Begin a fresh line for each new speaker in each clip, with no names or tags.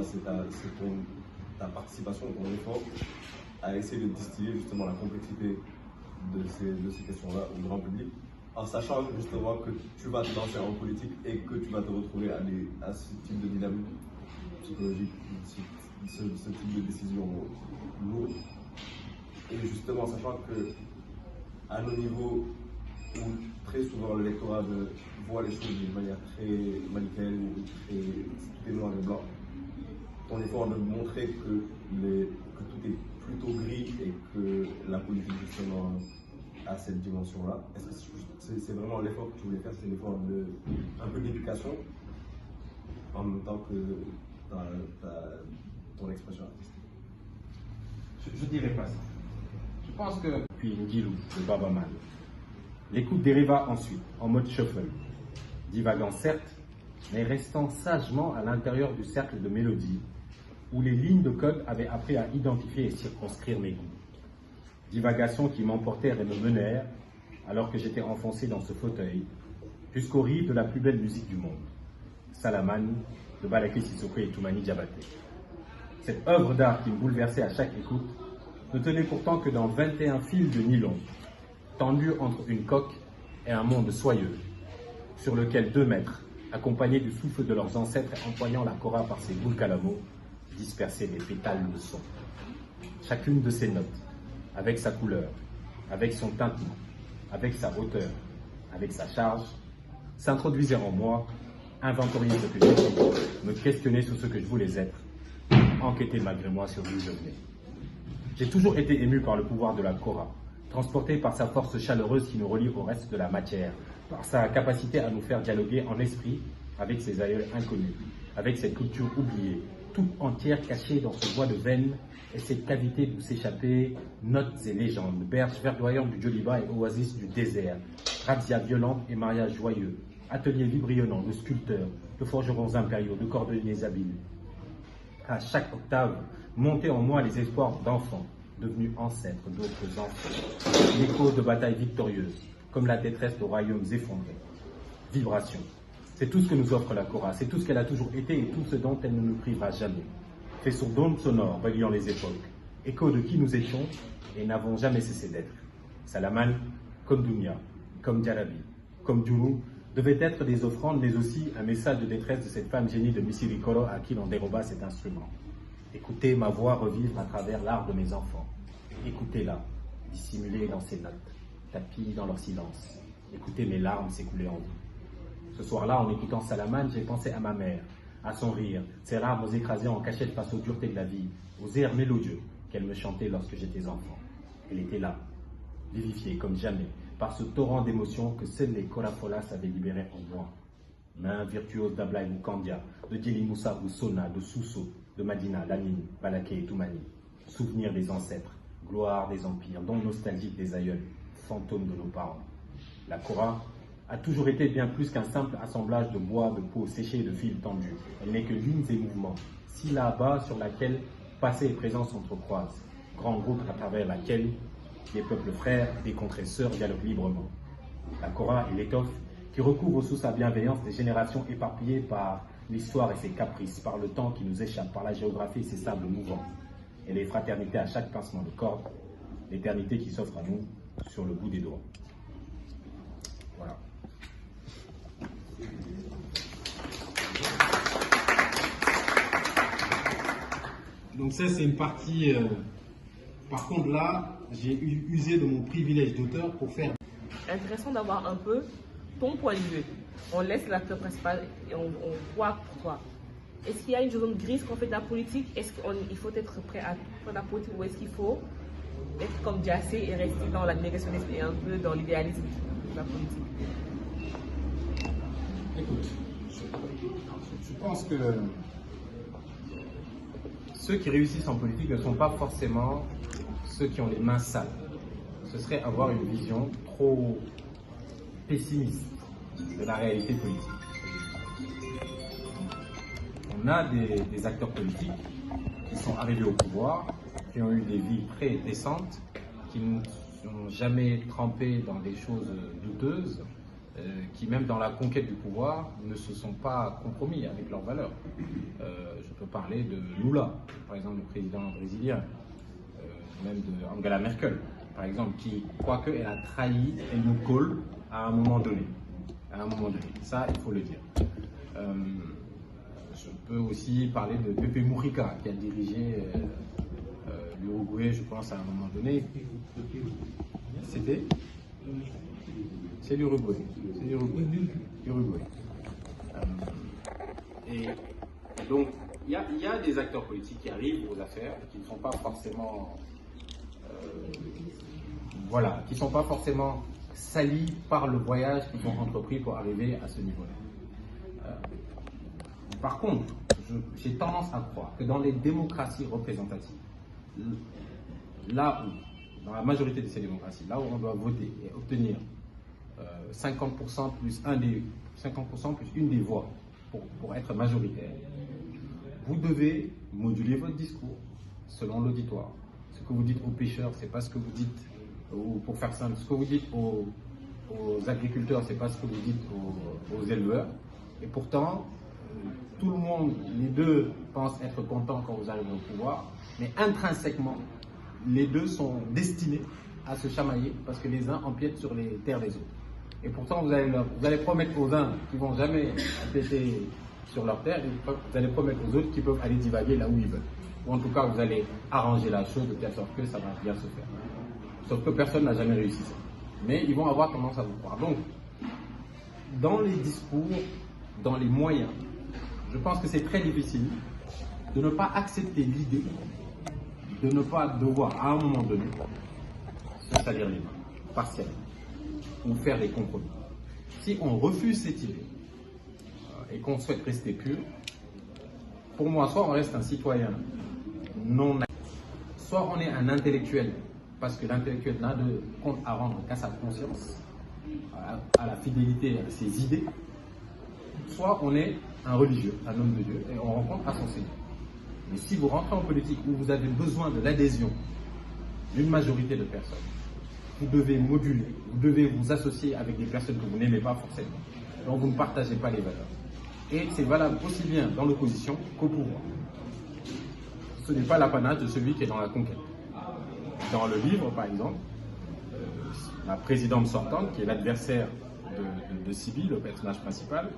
c'est ta participation, ton effort à essayer de distiller justement la complexité de ces questions-là au grand public, en sachant justement que tu vas te lancer en politique et que tu vas te retrouver à ce type de dynamique psychologique, ce type de décision lourde. Et justement, sachant que à nos niveaux, où très souvent l'électorat voit les choses d'une manière très manichéenne, tout est noir et blanc, ton effort de montrer que tout est plutôt gris et que la politique justement a cette dimension-là, est-ce que c'est vraiment l'effort que tu voulais faire, c'est l'effort un peu d'éducation en même temps que ton expression artistique?
Je dirais pas ça. Je pense que, puis Ngilou, le Babaman, l'écoute dériva ensuite, en mode shuffle, divagant certes, mais restant sagement à l'intérieur du cercle de mélodie, où les lignes de code avaient appris à identifier et circonscrire mes goûts. Divagations qui m'emportèrent et me menèrent, alors que j'étais enfoncé dans ce fauteuil, jusqu'au rythme de la plus belle musique du monde, Salamane, de Balaké Sissoko et Toumani Diabaté. Cette œuvre d'art qui me bouleversait à chaque écoute ne tenait pourtant que dans 21 fils de nylon, tendus entre une coque et un monde soyeux, sur lequel 2 maîtres, accompagnés du souffle de leurs ancêtres et empoignant la kora par ses boules calamo, dispersaient des pétales de son. Chacune de ces notes, avec sa couleur, avec son tintement, avec sa hauteur, avec sa charge, s'introduisait en moi, inventoriait ce que j'étais, me questionnait sur ce que je voulais être, enquêtait malgré moi sur d'où je venais. J'ai toujours été ému par le pouvoir de la kora, transporté par sa force chaleureuse qui nous relie au reste de la matière, par sa capacité à nous faire dialoguer en esprit avec ses aïeuls inconnus, avec cette culture oubliée, toute entière cachée dans ce bois de veine et cette cavité d'où s'échappaient notes et légendes, berges verdoyantes du Djoliba et oasis du désert, razzias violentes et mariages joyeux, ateliers vibrionnants de sculpteurs, de forgerons impériaux, de cordonniers habiles. À chaque octave, montaient en moi les espoirs d'enfants, devenus ancêtres d'autres enfants, l'écho de batailles victorieuses, comme la détresse de royaumes effondrés. Vibration. C'est tout ce que nous offre la kora, c'est tout ce qu'elle a toujours été et tout ce dont elle ne nous privera jamais. Faisceau d'ondes sonores reliant les époques, écho de qui nous étions et n'avons jamais cessé d'être. Salamane, comme Dounia, comme Djarabi, comme Djourou, devaient être des offrandes, mais aussi un message de détresse de cette femme génie de Missirikoro à qui l'on déroba cet instrument. Écoutez ma voix revivre à travers l'art de mes enfants. Écoutez-la, dissimulée dans ses notes, tapis dans leur silence. Écoutez mes larmes s'écouler en vous. Ce soir-là, en écoutant Salamane, j'ai pensé à ma mère, à son rire, ses larmes écrasées en cachette face aux duretés de la vie, aux airs mélodieux qu'elle me chantait lorsque j'étais enfant. Elle était là, vivifiée comme jamais, par ce torrent d'émotions que seuls les Korafolas avaient libéré en moi. Main virtuose d'Ablaï Mukandia, de Djeli Moussa ou Sona, de Sousso, de Madina, Lamine, Balaké et Toumani. Souvenir des ancêtres, gloire des empires, dont nostalgique des aïeuls, fantômes de nos parents. La kora a toujours été bien plus qu'un simple assemblage de bois, de peau séchée et de fils tendus. Elle n'est que lignes et mouvements, syllabes sur laquelle passé et présent s'entrecroisent, grande route à travers laquelle les peuples frères des contrées sœurs dialoguent librement. La kora est l'étoffe qui recouvre sous sa bienveillance des générations éparpillées par l'histoire et ses caprices, par le temps qui nous échappe, par la géographie et ses sables mouvants, et les fraternités à chaque pincement de corde, l'éternité qui s'offre à nous sur le bout des doigts. Voilà. Donc ça, c'est une partie... Par contre, là, j'ai usé de mon privilège d'auteur pour faire...
Intéressant d'avoir un peu ton point de vue. On laisse l'acteur principal et on voit pour toi. Est-ce qu'il y a une zone grise quand on fait de la politique? Est-ce qu'il faut être prêt à faire de la politique ou est-ce qu'il faut être comme Diassé et rester dans la négationnisme et un peu dans l'idéalisme de la politique?
Écoute, je pense que ceux qui réussissent en politique ne sont pas forcément ceux qui ont les mains sales. Ce serait avoir une vision trop pessimiste de la réalité politique. On a des acteurs politiques qui sont arrivés au pouvoir, qui ont eu des vies très décentes, qui ne sont jamais trempés dans des choses douteuses qui même dans la conquête du pouvoir ne se sont pas compromis avec leurs valeurs. Je peux parler de Lula, par exemple le président brésilien, même de Angela Merkel, par exemple, qui, quoique elle a trahi Helmut Kohl à un moment donné. Ça, il faut le dire. Je peux aussi parler de Pepe Mujica, qui a dirigé l'Uruguay, je pense, à un moment donné. C'est l'Uruguay. Et donc, il y a des acteurs politiques qui arrivent aux affaires et qui ne sont pas forcément, qui sont pas forcément salis par le voyage qu'ils ont entrepris pour arriver à ce niveau-là. Par contre, j'ai tendance à croire que dans les démocraties représentatives, là où, dans la majorité de ces démocraties, là où on doit voter et obtenir 50% plus une des voix pour être majoritaire, vous devez moduler votre discours selon l'auditoire. Ce que vous dites aux pêcheurs, c'est pas ce que vous dites, ou pour faire simple, ce que vous dites aux agriculteurs, c'est pas ce que vous dites aux éleveurs. Et pourtant, tout le monde, les deux, pensent être contents quand vous arrivez au pouvoir, mais intrinsèquement, les deux sont destinés à se chamailler parce que les uns empiètent sur les terres des autres. Et pourtant, vous allez promettre aux uns qui ne vont jamais empiéter sur leurs terres, et vous allez promettre aux autres qui peuvent aller divaguer là où ils veulent. Ou en tout cas, vous allez arranger la chose de telle sorte que ça va bien se faire. Sauf que personne n'a jamais réussi ça. Mais ils vont avoir tendance à vous croire. Donc, dans les discours, dans les moyens, je pense que c'est très difficile de ne pas accepter l'idée de ne pas devoir, à un moment donné, se salir les mains, partiellement, ou faire des compromis. Si on refuse cette idée et qu'on souhaite rester pur, pour moi, soit on reste un citoyen non actif, soit on est un intellectuel, parce que l'intellectuel n'a de compte à rendre qu'à sa conscience, à la fidélité à ses idées, soit on est un religieux, un homme de Dieu, et on rencontre à son Seigneur. Mais si vous rentrez en politique où vous avez besoin de l'adhésion d'une majorité de personnes, vous devez moduler, vous devez vous associer avec des personnes que vous n'aimez pas forcément, dont vous ne partagez pas les valeurs. Et c'est valable aussi bien dans l'opposition qu'au pouvoir. Ce n'est pas l'apanage de celui qui est dans la conquête. Dans le livre, par exemple, la présidente sortante, qui est l'adversaire de Siby, le personnage principal,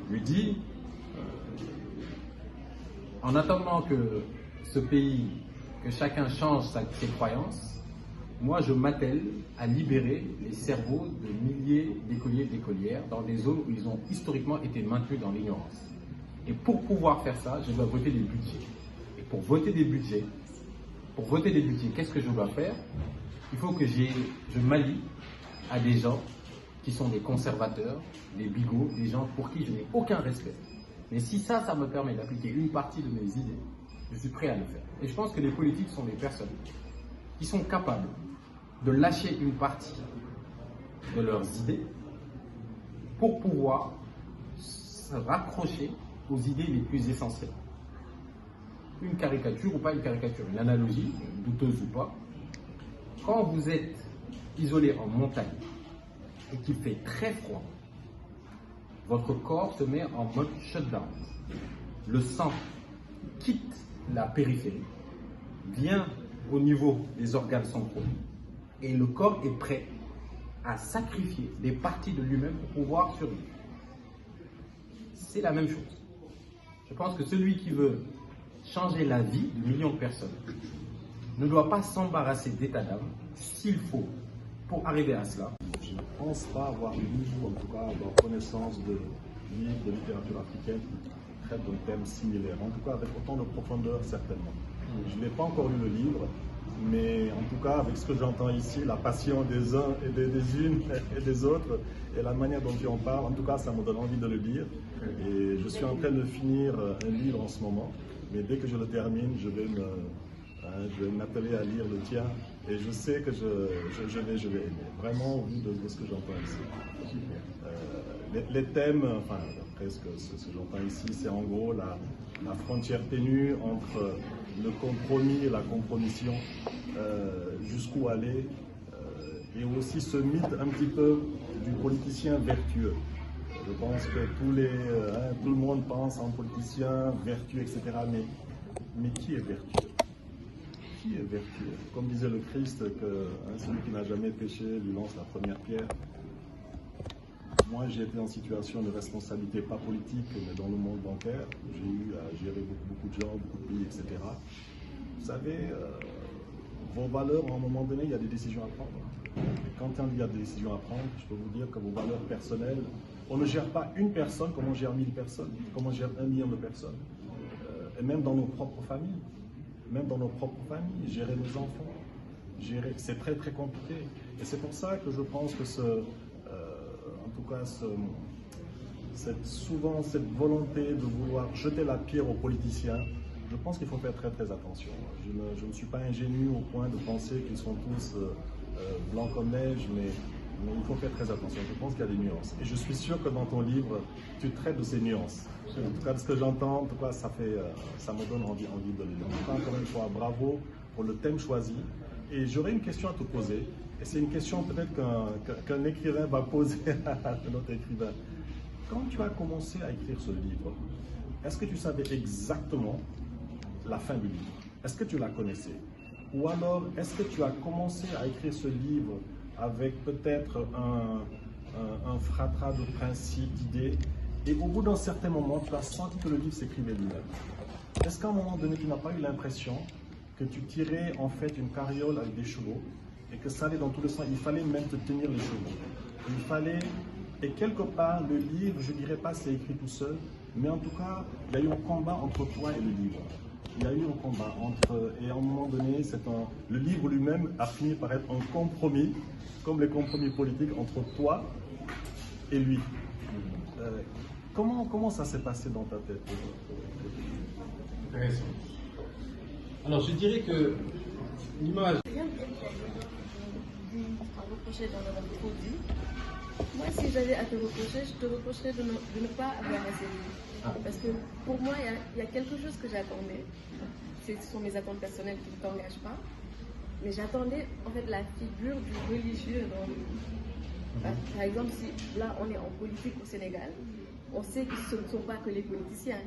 lui dit en attendant que ce pays, que chacun change ses croyances, moi je m'attelle à libérer les cerveaux de milliers d'écoliers et d'écolières dans des zones où ils ont historiquement été maintenus dans l'ignorance. Et pour pouvoir faire ça, je dois voter des budgets. Et pour voter des budgets, qu'est-ce que je dois faire? Il faut que je m'allie à des gens qui sont des conservateurs, des bigots, des gens pour qui je n'ai aucun respect. Mais si ça me permet d'appliquer une partie de mes idées, je suis prêt à le faire. Et je pense que les politiques sont des personnes qui sont capables de lâcher une partie de leurs idées pour pouvoir se raccrocher aux idées les plus essentielles. Une caricature ou pas une caricature, une analogie, douteuse ou pas, quand vous êtes isolé en montagne et qu'il fait très froid, votre corps se met en mode shutdown. Le sang quitte la périphérie, vient au niveau des organes centraux et le corps est prêt à sacrifier des parties de lui-même pour pouvoir survivre. C'est la même chose. Je pense que celui qui veut changer la vie de millions de personnes ne doit pas s'embarrasser d'état d'âme s'il faut pour arriver à cela.
Je ne pense pas avoir lu, ou en tout cas avoir connaissance de livres de littérature africaine qui traitent d'un thème similaire, en tout cas avec autant de profondeur certainement. Je n'ai pas encore lu le livre, mais en tout cas avec ce que j'entends ici, la passion des uns et des unes et des autres, et la manière dont tu en parles, en tout cas ça me donne envie de le lire. Et je suis en train de finir un livre en ce moment, mais dès que je le termine, je vais m'atteler à lire le tien, et je sais que je vais aimer, vraiment au vu de ce que j'entends ici. Les thèmes, enfin presque ce que j'entends ici, c'est en gros la frontière ténue entre le compromis et la compromission, jusqu'où aller, et aussi ce mythe un petit peu du politicien vertueux. Je pense que tout le monde pense en politicien vertueux, etc. Mais qui est vertueux? Qui est vertueux? Comme disait le Christ, que celui qui n'a jamais péché lui lance la première pierre. Moi, j'ai été en situation de responsabilité, pas politique, mais dans le monde bancaire. J'ai eu à gérer beaucoup de gens, beaucoup de pays, etc. Vous savez, vos valeurs, à un moment donné, il y a des décisions à prendre. Et quand il y a des décisions à prendre, je peux vous dire que vos valeurs personnelles, on ne gère pas une personne comme on gère 1000 personnes, comme on gère 1 million de personnes. Et même dans nos propres familles. Même dans nos propres familles, gérer nos enfants, c'est très compliqué. Et c'est pour ça que je pense que souvent cette volonté de vouloir jeter la pierre aux politiciens, je pense qu'il faut faire très attention. Je ne suis pas ingénu au point de penser qu'ils sont tous blancs comme neige, mais il faut faire très attention. Je pense qu'il y a des nuances. Et je suis sûr que dans ton livre, tu traites de ces nuances. En tout cas, de ce que j'entends, en tout cas, ça me donne envie de le lire. Encore une fois, bravo pour le thème choisi. Et j'aurais une question à te poser. Et c'est une question peut-être qu'un écrivain va poser à un autre écrivain. Quand tu as commencé à écrire ce livre, est-ce que tu savais exactement la fin du livre? Est-ce que tu la connaissais? Ou alors, est-ce que tu as commencé à écrire ce livre avec peut-être un fratras de principes, d'idées, et au bout d'un certain moment, tu as senti que le livre s'écrivait lui-même? Est-ce qu'à un moment donné, tu n'as pas eu l'impression que tu tirais en fait une carriole avec des chevaux et que ça allait dans tous les sens? Il fallait même te tenir les chevaux. Et quelque part, le livre, je ne dirais pas c'est écrit tout seul, mais en tout cas, il y a eu un combat entre toi et le livre. Il y a eu un combat et à un moment donné, le livre lui-même a fini par être un compromis, comme les compromis politiques entre toi et lui. Comment ça s'est passé dans ta tête?
Intéressant. Alors, je dirais que l'image...
Rien à reprocher dans le produit. Moi, si j'avais à te reprocher, je te reprocherais de ne pas avoir assez lu. Parce que pour moi, il y a quelque chose que j'attendais. Ce sont mes attentes personnelles qui ne t'engagent pas. Mais j'attendais en fait la figure du religieux dans le livre. Par exemple, si là on est en politique au Sénégal, on sait que ce ne sont pas que les politiciens.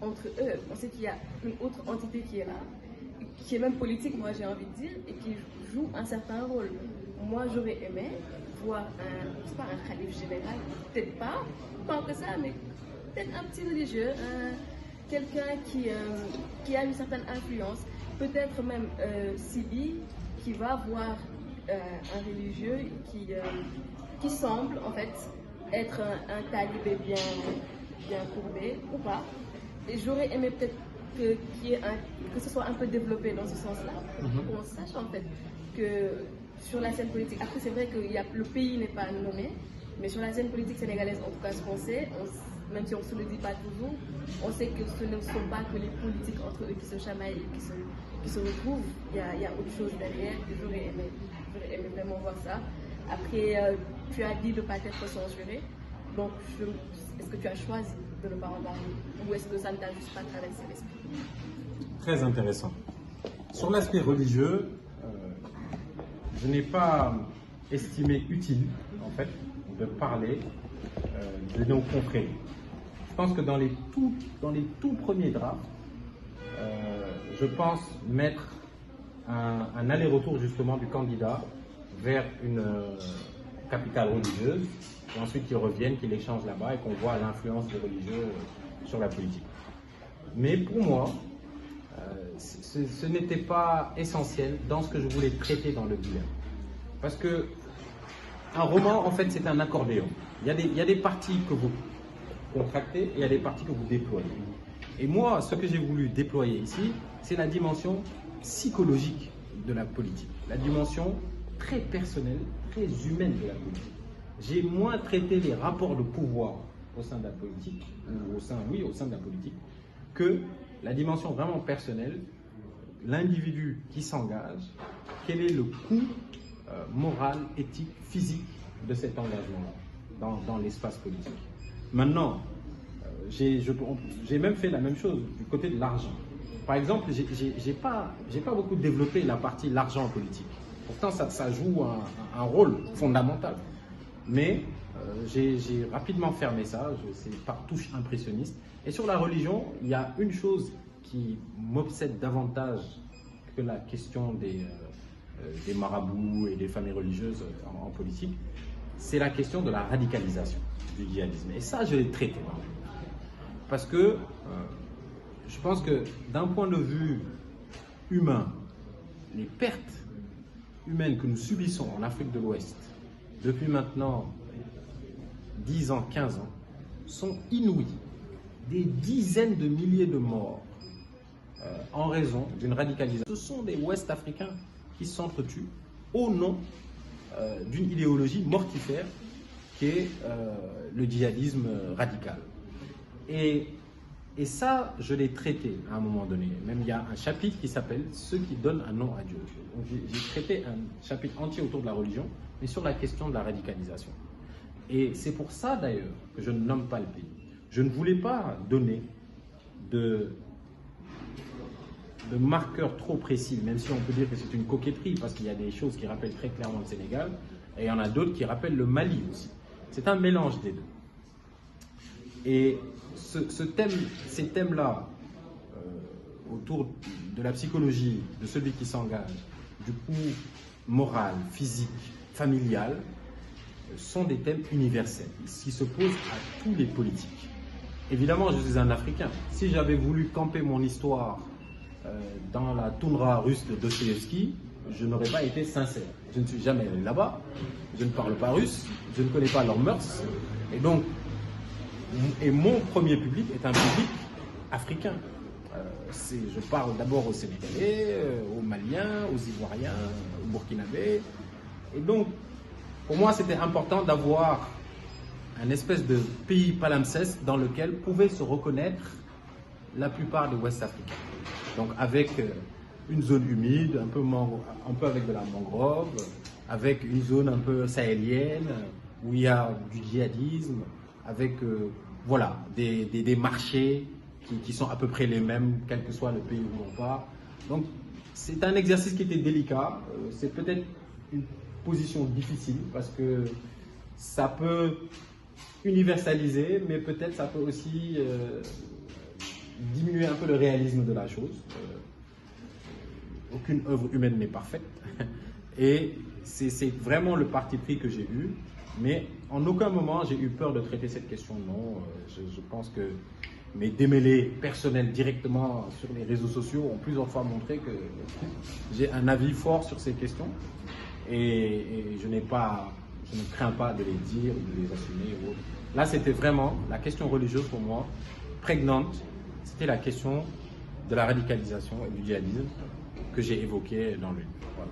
Entre eux, on sait qu'il y a une autre entité qui est là, qui est même politique, moi j'ai envie de dire, et qui joue un certain rôle. Moi j'aurais aimé voir un khalife général, peut-être pas tant que ça, mais peut-être un petit religieux, quelqu'un qui a une certaine influence, peut-être même Sibi, qui va voir un religieux qui semble en fait être un talibé bien courbé ou pas. Et j'aurais aimé peut-être que ce soit un peu développé dans ce sens-là, qu'on sache en fait que sur la scène politique, après c'est vrai que le pays n'est pas nommé, mais sur la scène politique sénégalaise, en tout cas ce qu'on sait, même si on ne se le dit pas toujours, on sait que ce ne sont pas que les politiques entre eux qui se chamaillent et qui se retrouvent, il y a autre chose derrière, et j'aurais aimé vraiment voir ça. Après, tu as dit de ne pas être censuré, donc est-ce que tu as choisi de ne pas en parler, ou est-ce que ça ne t'a juste pas traversé l'esprit?
Très intéressant. Sur l'aspect religieux, je n'ai pas estimé utile, en fait, de parler de nos confrères. Je pense que dans les tout premiers drafts, je pense mettre un aller-retour justement du candidat vers une capitale religieuse, et ensuite qu'ils reviennent, qu'ils échangent là-bas et qu'on voit l'influence des religieux sur la politique. Mais pour moi, ce n'était pas essentiel dans ce que je voulais traiter dans le bilan. Parce que un roman, en fait, c'est un accordéon. Il y a des parties que vous contractez et il y a des parties que vous déployez. Et moi, ce que j'ai voulu déployer ici, c'est la dimension psychologique de la politique, la dimension très personnelle, très humaine de la politique. J'ai moins traité les rapports de pouvoir au sein de la politique, ou au sein de la politique, que la dimension vraiment personnelle, l'individu qui s'engage, quel est le coût moral, éthique, physique de cet engagement-là dans l'espace politique. Maintenant, j'ai même fait la même chose du côté de l'argent. Par exemple, j'ai pas beaucoup développé la partie l'argent politique. Pourtant, ça joue un rôle fondamental. mais j'ai rapidement fermé ça, c'est par touche impressionniste. Et sur la religion, il y a une chose qui m'obsède davantage que la question des marabouts et des familles religieuses en politique, c'est la question de la radicalisation du djihadisme. Et ça, je l'ai traité. Parce que je pense que d'un point de vue humain, les pertes humaines que nous subissons en Afrique de l'Ouest depuis maintenant 10 ans, 15 ans, sont inouïes. Des dizaines de milliers de morts en raison d'une radicalisation. Ce sont des Ouest-Africains qui s'entretuent au nom d'une idéologie mortifère qui est le djihadisme radical. Et ça, je l'ai traité à un moment donné. Même il y a un chapitre qui s'appelle « Ceux qui donnent un nom à Dieu ». Donc j'ai traité un chapitre entier autour de la religion, mais sur la question de la radicalisation. Et c'est pour ça d'ailleurs que je ne nomme pas le pays. Je ne voulais pas donner de marqueurs trop précis, même si on peut dire que c'est une coquetterie, parce qu'il y a des choses qui rappellent très clairement le Sénégal, et il y en a d'autres qui rappellent le Mali aussi. C'est un mélange des deux. Et ces thèmes-là, autour de la psychologie de celui qui s'engage, du coup moral, physique, familial, sont des thèmes universels, qui se posent à tous les politiques. Évidemment, je suis un Africain. Si j'avais voulu camper mon histoire dans la toundra russe de Dostoïevski, je n'aurais pas été sincère. Je ne suis jamais allé là-bas, je ne parle pas russe, je ne connais pas leurs mœurs, et mon premier public est un public africain. Je parle d'abord aux Sénégalais, aux Maliens, aux Ivoiriens, aux Burkinabés. Et donc, pour moi, c'était important d'avoir un espèce de pays palimpseste dans lequel pouvaient se reconnaître la plupart des Ouest-Africains. Donc avec une zone humide, un peu avec de la mangrove, avec une zone un peu sahélienne, où il y a du djihadisme, avec voilà, des marchés qui sont à peu près les mêmes, quel que soit le pays où on va. Donc c'est un exercice qui était délicat, c'est peut-être une position difficile, parce que ça peut universaliser, mais peut-être ça peut aussi diminuer un peu le réalisme de la chose. Aucune œuvre humaine n'est parfaite. Et c'est vraiment le parti pris que j'ai eu. Mais en aucun moment, j'ai eu peur de traiter cette question. Non, je pense que mes démêlés personnels directement sur les réseaux sociaux ont plusieurs fois montré que j'ai un avis fort sur ces questions. Et je ne crains pas de les dire, de les assumer. Ou autre. Là, c'était vraiment la question religieuse pour moi, prégnante. C'était la question de la radicalisation et du djihadisme que j'ai évoquée dans le livre. Voilà.